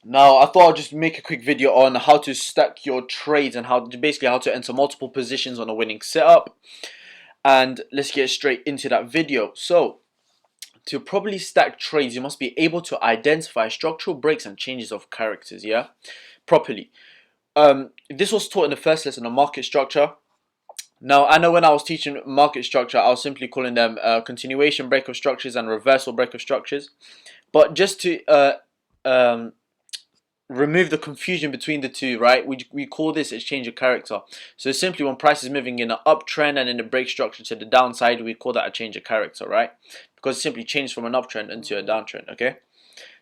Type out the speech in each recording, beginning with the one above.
Now, I thought I'd just make a quick video on how to stack your trades and how to enter multiple positions on a winning setup. And let's get straight into that video. So, to properly stack trades, you must be able to identify structural breaks and changes of characters, yeah, properly. This was taught in the first lesson on market structure. Now, I know when I was teaching market structure, I was simply calling them continuation break of structures and reversal break of structures. But just to remove the confusion between the two, right? We call this exchange of character. So simply when price is moving in an uptrend and in a break structure to the downside, we call that a change of character, right? Because it simply changed from an uptrend into a downtrend, okay?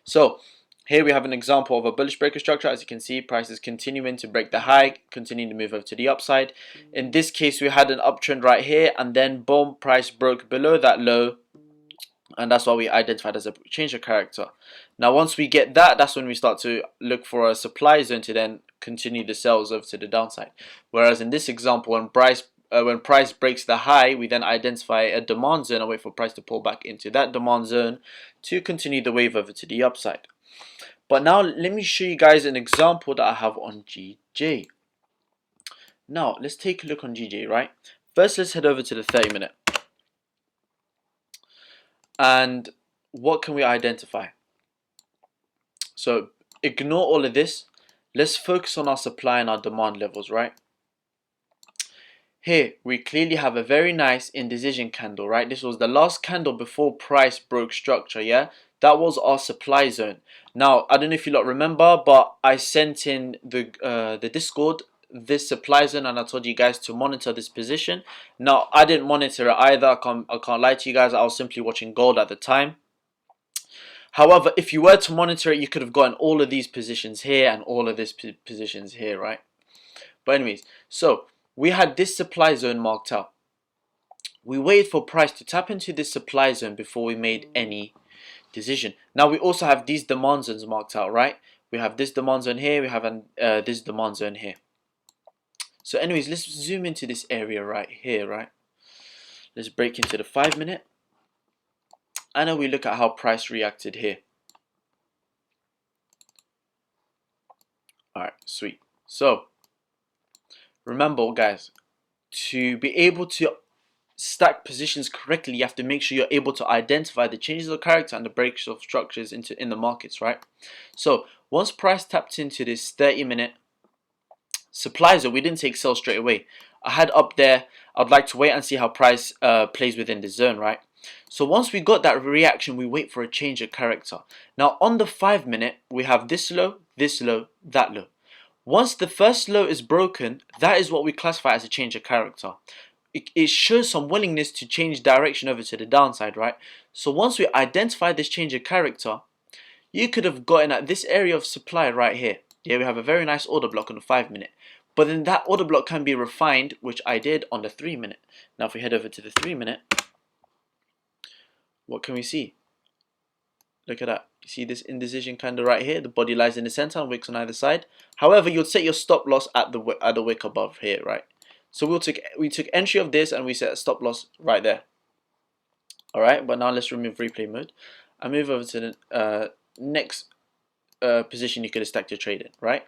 So here we have an example of a bullish breaker structure. As you can see, price is continuing to break the high, continuing to move over to the upside. In this case, we had an uptrend right here, and then boom, price broke below that low, and that's why we identified as a change of character. Now once we get that, that's when we start to look for a supply zone to then continue the sales over to the downside. Whereas in this example, when price breaks the high, we then identify a demand zone and wait for price to pull back into that demand zone to continue the wave over to the upside. But now let me show you guys an example that I have on GJ. Now let's take a look on GJ, right? First, let's head over to the 30-minute. And what can we identify? So ignore all of this. Let's focus on our supply and our demand levels, right? Here we clearly have a very nice indecision candle, right? This was the last candle before price broke structure, yeah? That was our supply zone. Now, I don't know if you lot remember, but I sent in the Discord this supply zone, and I told you guys to monitor this position. Now, I didn't monitor it either. I can't lie to you guys. I was simply watching gold at the time. However, if you were to monitor it, you could have gotten all of these positions here and all of these positions here, right? But anyways, so we had this supply zone marked out. We waited for price to tap into this supply zone before we made any decision. Now we also have these demand zones marked out, right? We have this demand zone here, we have this demand zone here. So anyways, let's zoom into this area right here, right? Let's break into the 5-minute. And then we look at how price reacted here. Alright, sweet. So, remember guys, to be able to stack positions correctly, you have to make sure you're able to identify the changes of character and the breaks of structures in the markets, right? So, once price tapped into this 30-minute supply zone, we didn't take sell straight away. I had up there, I'd like to wait and see how price plays within the zone, right? So once we got that reaction, we wait for a change of character. Now on the 5-minute, we have this low, that low. Once the first low is broken, that is what we classify as a change of character. It shows some willingness to change direction over to the downside, right? So once we identify this change of character, you could have gotten at this area of supply right here. Yeah, we have a very nice order block on the 5-minute. But then that order block can be refined, which I did on the 3-minute. Now if we head over to the 3-minute, what can we see? Look at that. You see this indecision candle right here? The body lies in the center and wicks on either side. However, you'll set your stop loss at the wick above here, right? So we took entry of this and we set a stop loss right there. Alright, but now let's remove replay mode and move over to the next position you could have stacked your trade in, right?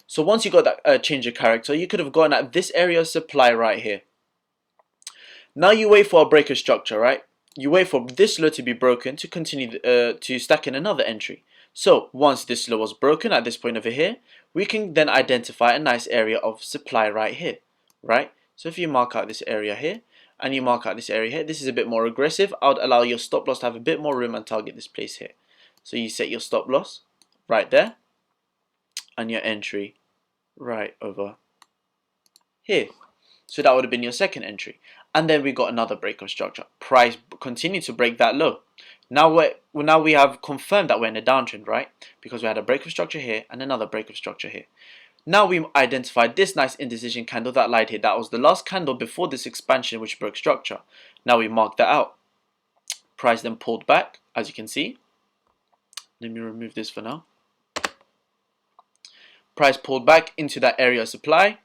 So once you got that change of character, you could have gone at this area of supply right here. Now you wait for a breaker structure, right? You wait for this low to be broken to continue to stack in another entry. So once this low was broken at this point over here, we can then identify a nice area of supply right here, right? So if you mark out this area here and you mark out this area here, this is a bit more aggressive. I would allow your stop loss to have a bit more room and target this place here. So you set your stop loss right there and your entry right over here. So that would have been your second entry. And then we got another break of structure. Price continued to break that low. Now we have confirmed that we're in a downtrend, right? Because we had a break of structure here and another break of structure here. Now we identified this nice indecision candle that lied here. That was the last candle before this expansion which broke structure. Now we marked that out. Price then pulled back, as you can see. Let me remove this for now. Price pulled back into that area of supply.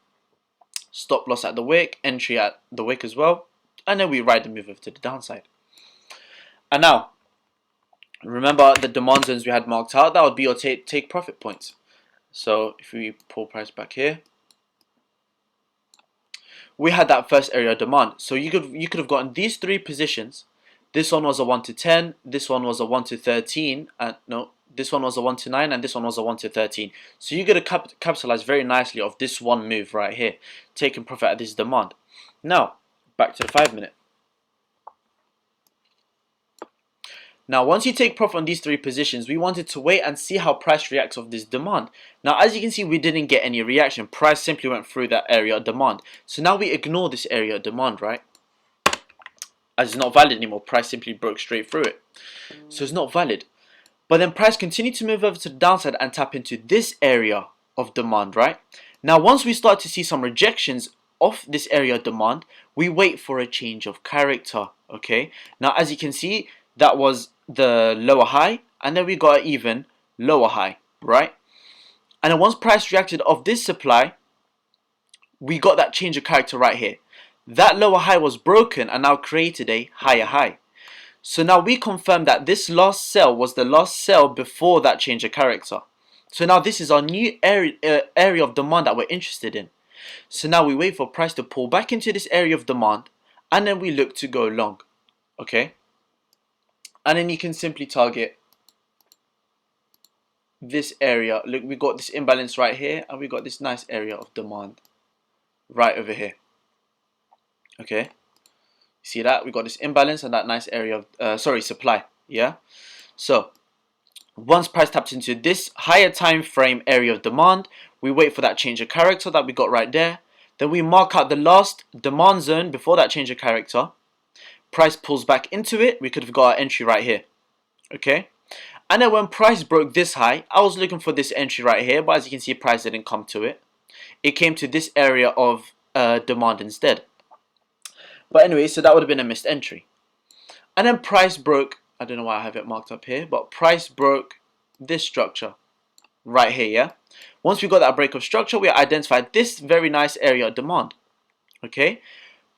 Stop loss at the wick, entry at the wick as well, and then we ride the move over to the downside. And now, Remember the demand zones we had marked out, that would be your take profit points. So if we pull price back here, we had that first area of demand. So you could have gotten these three positions. This one was a 1 to 10, this one was a 1 to 13, and no, this one was a 1 to 9, and this one was a 1 to 13. So you're going to capitalize very nicely off this one move right here, taking profit at this demand. Now, back to the 5-minute. Now, once you take profit on these three positions, we wanted to wait and see how price reacts of this demand. Now, as you can see, we didn't get any reaction. Price simply went through that area of demand. So now we ignore this area of demand, right? As it's not valid anymore. Price simply broke straight through it. So it's not valid. But then price continued to move over to the downside and tap into this area of demand, right? Now, once we start to see some rejections of this area of demand, we wait for a change of character, okay? Now, as you can see, that was the lower high, and then we got an even lower high, right? And then once price reacted of this supply, we got that change of character right here. That lower high was broken and now created a higher high. So now we confirm that this last sell was the last sell before that change of character. So now this is our new area of demand that we're interested in. So now we wait for price to pull back into this area of demand, and then we look to go long, okay? And then you can simply target this area. Look, we got this imbalance right here, and we got this nice area of demand right over here, okay? See that? We got this imbalance and that nice area of, supply, yeah? So, once price taps into this higher time frame area of demand, we wait for that change of character that we got right there. Then we mark out the last demand zone before that change of character. Price pulls back into it. We could have got our entry right here, okay? And then when price broke this high, I was looking for this entry right here, but as you can see, price didn't come to it. It came to this area of demand instead. But anyway, so that would have been a missed entry. And then price broke, I don't know why I have it marked up here, but price broke this structure right here, yeah? Once we got that break of structure, we identified this very nice area of demand, okay?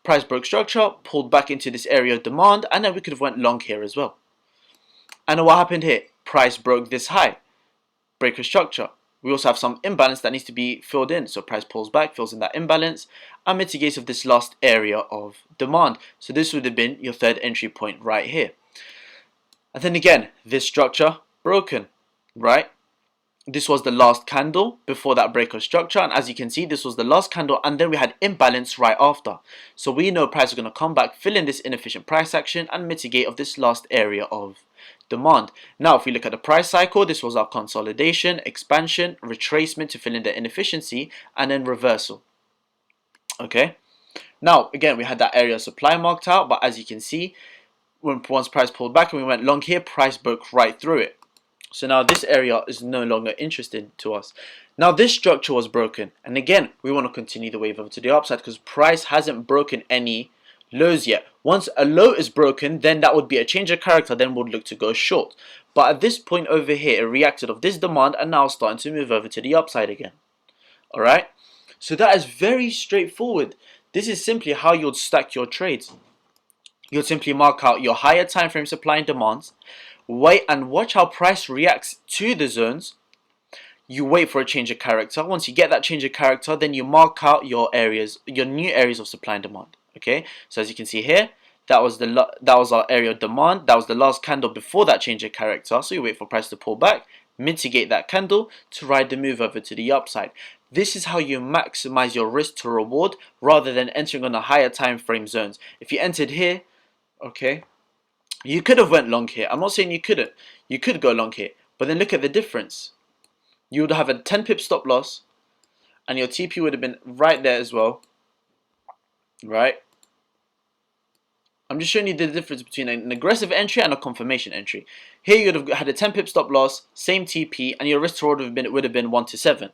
Price broke structure, pulled back into this area of demand, and then we could have went long here as well. And what happened here? Price broke this high, break of structure. We also have some imbalance that needs to be filled in. So price pulls back, fills in that imbalance, and mitigates of this last area of demand. So this would have been your third entry point right here. And then again, this structure broken, right? This was the last candle before that break of structure, and as you can see, this was the last candle, and then we had imbalance right after. So we know price is going to come back, fill in this inefficient price action, and mitigate of this last area of demand. Now, if we look at the price cycle, this was our consolidation, expansion, retracement to fill in the inefficiency, and then reversal. Okay. Now, again, we had that area of supply marked out, but as you can see, once price pulled back and we went long here, price broke right through it. So now this area is no longer interesting to us. Now this structure was broken, and again we want to continue the wave over to the upside because price hasn't broken any lows yet. Once a low is broken, then that would be a change of character, then we'll look to go short. But at this point over here, it reacted of this demand and now starting to move over to the upside again. Alright, so that is very straightforward. This is simply how you'd stack your trades. You'll simply mark out your higher time frame supply and demands, wait and watch how price reacts to the zones. You wait for a change of character. Once you get that change of character, then you mark out your areas, your new areas of supply and demand. Okay, so as you can see here, that was our area of demand. That was the last candle before that change of character. So you wait for price to pull back, mitigate that candle to ride the move over to the upside. This is how you maximize your risk to reward rather than entering on the higher time frame zones. If you entered here, okay, you could have went long here. I'm not saying you couldn't. You could go long here. But then look at the difference. You would have a 10 pip stop loss and your TP would have been right there as well. Right? I'm just showing you the difference between an aggressive entry and a confirmation entry. Here you would have had a 10 pip stop loss, same TP, and your risk to reward would have been 1 to 7.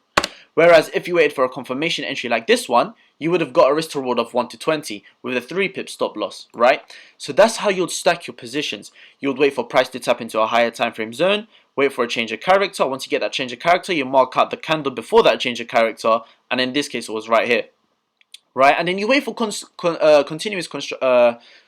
Whereas if you waited for a confirmation entry like this one, you would have got a risk to reward of 1 to 20 with a 3 pip stop loss, right? So that's how you'd stack your positions. You'd wait for price to tap into a higher time frame zone, wait for a change of character. Once you get that change of character, you mark out the candle before that change of character, and in this case it was right here. right? And then you wait for continuous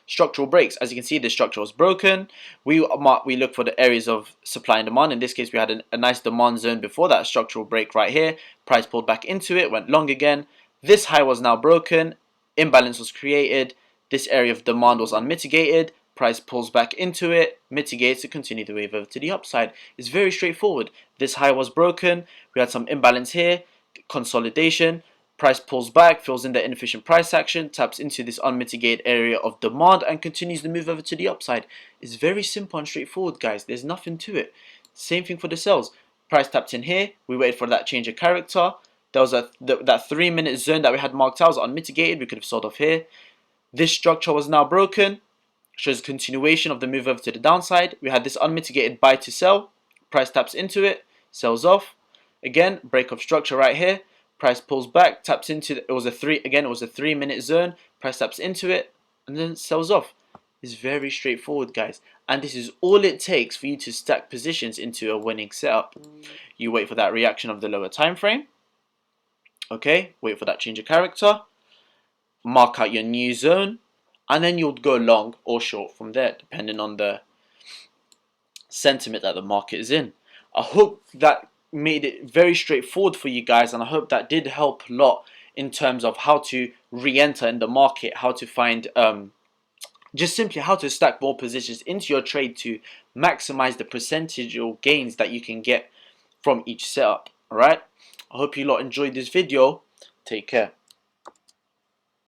structural breaks. As you can see, this structure was broken. We look for the areas of supply and demand. In this case, we had a nice demand zone before that structural break right here. Price pulled back into it, went long again. This high was now broken. Imbalance was created. This area of demand was unmitigated. Price pulls back into it, mitigates to continue the wave over to the upside. It's very straightforward. This high was broken. We had some imbalance here, consolidation. Price pulls back, fills in the inefficient price action, taps into this unmitigated area of demand, and continues the move over to the upside. It's very simple and straightforward, guys. There's nothing to it. Same thing for the sells. Price tapped in here. We waited for that change of character. There was that 3-minute zone that we had marked out was unmitigated. We could have sold off here. This structure was now broken. Shows continuation of the move over to the downside. We had this unmitigated buy to sell. Price taps into it, sells off. Again, break of structure right here. Price pulls back, taps into it was a 3-minute zone. Price taps into it and then sells off. It's very straightforward, guys. And this is all it takes for you to stack positions into a winning setup. You wait for that reaction of the lower time frame. Okay, wait for that change of character. Mark out your new zone. And then you'll go long or short from there, depending on the sentiment that the market is in. I hope that made it very straightforward for you guys, and I hope that did help a lot in terms of how to re-enter in the market, how to find just simply how to stack more positions into your trade to maximize the percentageal gains that you can get from each setup. Alright, I hope you lot enjoyed this video. Take care.